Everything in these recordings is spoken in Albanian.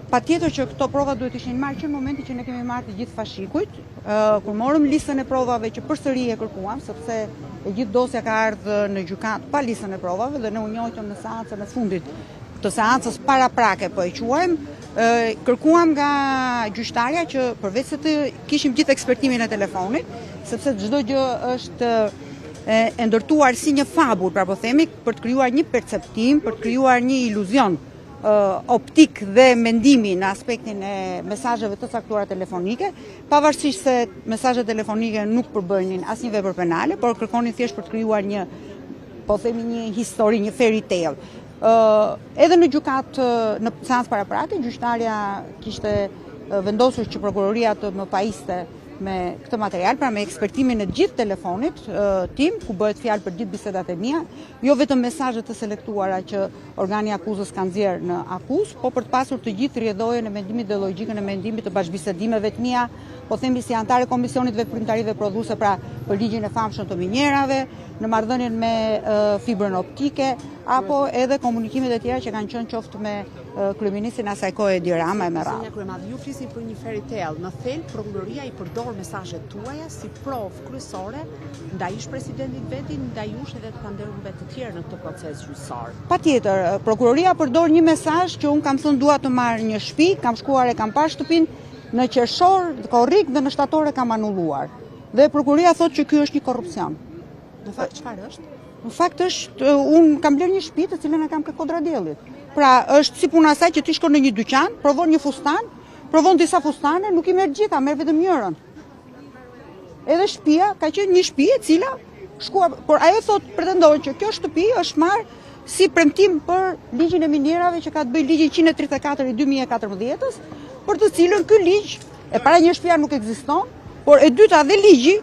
Patjetër që këto prova duhet ishin marrë që në momenti që ne kemi marrë të gjithë fashikujt, kur morëm listën e provave që përsëri e kërkuam, sepse e gjithë dosja ka ardhur në gjykatë pa listën e provave dhe ne u njohëm në seancën e fundit të seancës paraprake, po e quajmë, kërkuam nga gjyqtarja që përveç se të kishim gjithë ekspertimin e telefonit, sepse çdo gjë është e ndërtuar si një fabul, pra po themi, për të krijuar një perceptim, për të krijuar një iluzion optik dhe mendimi në aspektin e mesazheve të caktuara telefonike, pavarësisht se mesazhet telefonike nuk përbënin asnjë vepër penale, por kërkonin thjesht për të krijuar një, po themi, një histori, një fairy tale. Edhe në gjykat, në seancë paraprake, gjyqtarja kishte vendosur që prokuroria të më pajiste me këtë material, pra me ekspertimin e gjithë telefonit tim, ku bëhet fjalë për gjithë bisedat e mia, jo vetëm mesazhet të selektuara që organi akuzës ka nxjerrë në akuzë, po për të pasur të gjithë rrjedhojen e mendimit dhe logjikën e mendimit të bashkëbisedimeve të mia, po themi si antare Komisionit Veprimtarive Prodhuese, pra për ligjin e famshëm të minjerave, në marrëdhënien me fibrën optike, apo edhe komunikimet e tjera që kanë qenë qoftë me kryeministrin asaj kohe Edi Rama e Merrall. Zënia Kryemadhe, ju flisni për një fairy tale. Në thelb, prokuroria i përdor mesazhet tuaja si provë kryesore ndaj ish presidentit vetë, ndaj jush edhe të kandidatëve të tjerë në këtë proces gjyqësor. Patjetër, prokuroria përdor një mesazh që un kam thënë dua të marr një shtëpi, kam shkuar e kam parë shtëpinë në qershor, korrik dhe në shtator e kam anulluar. Dhe prokuroria thotë që ky është një korrupsion. Në fakt çfarë është? Në fakt është, un kam blerë një shtëpi të cilën e kam ke Kodradiellit. Pra, është si puna asaj që ti shkon në një dyqan, provon një fustan, provon disa fustane, nuk i merr gjitha, merr vetëm njërin. Edhe shtëpia ka qenë një shtëpi e cila shkuar, por ajo thotë pretendon që kjo shtëpi është marrë si premtim për ligjin e minjerave që ka të bëjë ligjin 134 i 2014-s, për të cilën ky ligj e para një shtëpia nuk ekziston, por e dyta dhe ligji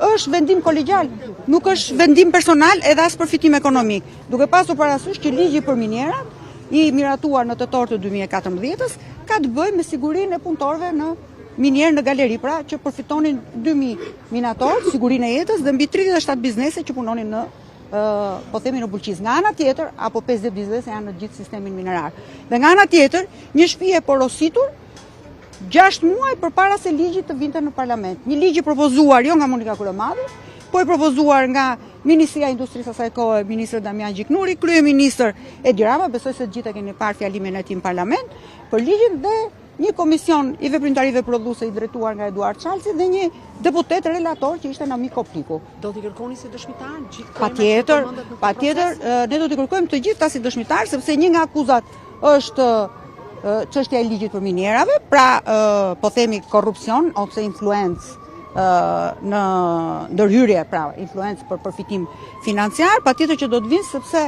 është vendim kolegjial, nuk është vendim personal edhe as përfitim ekonomik. Duke pasur parasysh që ligji për minjerat i miratuar në tetor të 2014-s ka të bëjë me sigurinë e punëtorëve në minierë në galeri, pra që përfitonin 2000 minatorë, sigurinë e jetës dhe mbi 37 biznese që punonin në po themi në Bulqiz. Nga ana tjetër, apo 50 biznese janë në gjithë sistemin minerar. Dhe nga ana tjetër, një shtëpi e porositur 6 muaj përpara se ligji të vinte në parlament. Një ligj i propozuar jo nga Monika Kryemadhe, po i propozuar nga Ministria e Industrisë asaj kohe, ministri Damian Gjiknuri, kryeministër Edi Rama, besoj se të gjithë keni parë fjalimin e tij në parlament, për ligjin dhe një komision i veprimtarive prodhuese i drejtuar nga Eduard Çalci dhe një deputet relator që ishte Nami Kopliku. Do t'i kërkoni si dëshmitar gjithë? Patjetër, ne do t'i kërkojmë të gjithë ta si dëshmitar, sepse një nga akuzat është çështja e ligjit për minjerave, pra po themi korrupsion ose influencë në ndërhyrje, pra influencë për përfitim financiar, patjetër që do të vinë sepse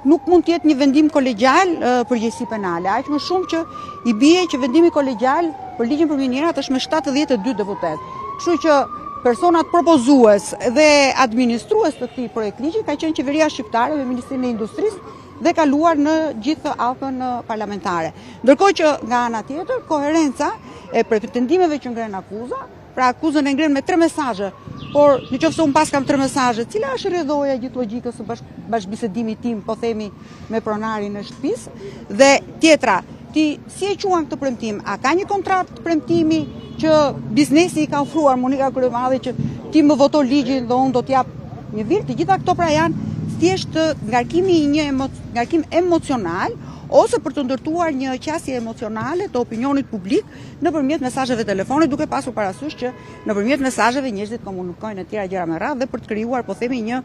nuk mund të jetë një vendim kolegjial përgjegjësi penale. Aq më shumë që i bie që vendimi kolegjial për ligjin për minjerat është me 72 deputet. Kështu që personat propozues dhe administrues të këtij projekt ligji ka qenë qeveria shqiptare me Ministrinë e Industrisë dhe kaluar në gjithë ankën parlamentare. Ndërkohë që nga ana tjetër, koherenca e pretendimeve që ngren akuza, pra akuzën e ngren me 3 mesazhe, por nëse un pas kam 3 mesazhe, cila është rrjedhoja gjithë logjikës së bashkëbisedimit tim, po themi, me pronarin e shtëpisë, dhe tjetra, ti si e quan këtë premtim? A ka një kontratë premtimi që biznesi i ka ofruar Monika Kryemadhe që ti më voto ligjin dhe unë do t'jap një vir? Të gjitha këto pra janë thjesht ngarkim emocional ose për të ndërtuar një qasje emocionale të opinionit publik nëpërmjet mesazheve telefonit, duke pasur parasysh që nëpërmjet mesazheve njerëzit komunikojnë e tjera gjëra me radhë dhe për të krijuar, po themi, një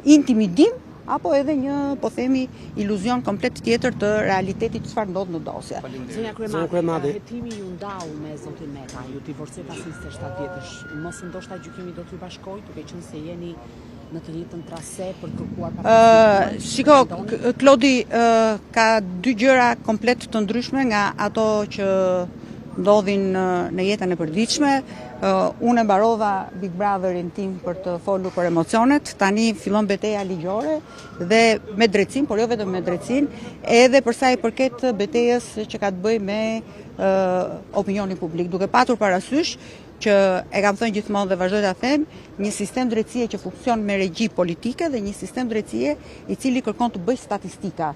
intimidim apo edhe një, po themi, iluzion komplet tjetër të realitetit çfarë ndodh në dosje. Zënia Kryemadhe, hetimi ju ndau me zotin Meta, ju divorcet pas 27 vjetësh, mos ndoshta gjykimi do t'ju bashkojë, duke qenë se jeni në të njëjtën trase për kërkuar Shiko, Klodi, ka 2 gjëra komplet të ndryshme nga ato që ndodhin në jetën e përditshme. Unë e mbarova Big Brotherin tim për të folur për emocionet, tani fillon betejë ligjore dhe me drejtësinë, por jo vetëm me drejtësinë, edhe për sa i përket betejës që ka të bëjë me opinionin publik, duke patur parasysh që e kam thënë gjithmonë dhe vazhdoj ta them, një sistem drejtësie që funksion me regji politike dhe një sistem drejtësie i cili kërkon të bëjë statistika.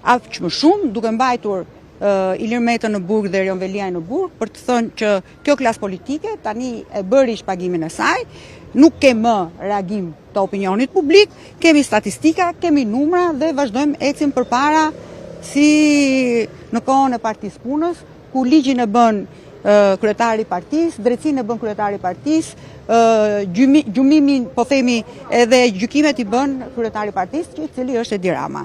Aq më shumë duke mbajtur Ilir Meta në burg dhe Erion Veliaj në burg, për të thënë që kjo klasë politike tani e bëri shpagimin e saj, nuk ke më reagim të opinionit publik, kemi statistika, kemi numra dhe vazhdojmë ecim përpara si në kohën e Partisë Punës, ku ligjin e bën kryetari i partisë, drejtsinë e bën kryetari i partisë, gjumimin, po themi, edhe gjykimet i bën kryetari i partisë, i cili është Edi Rama.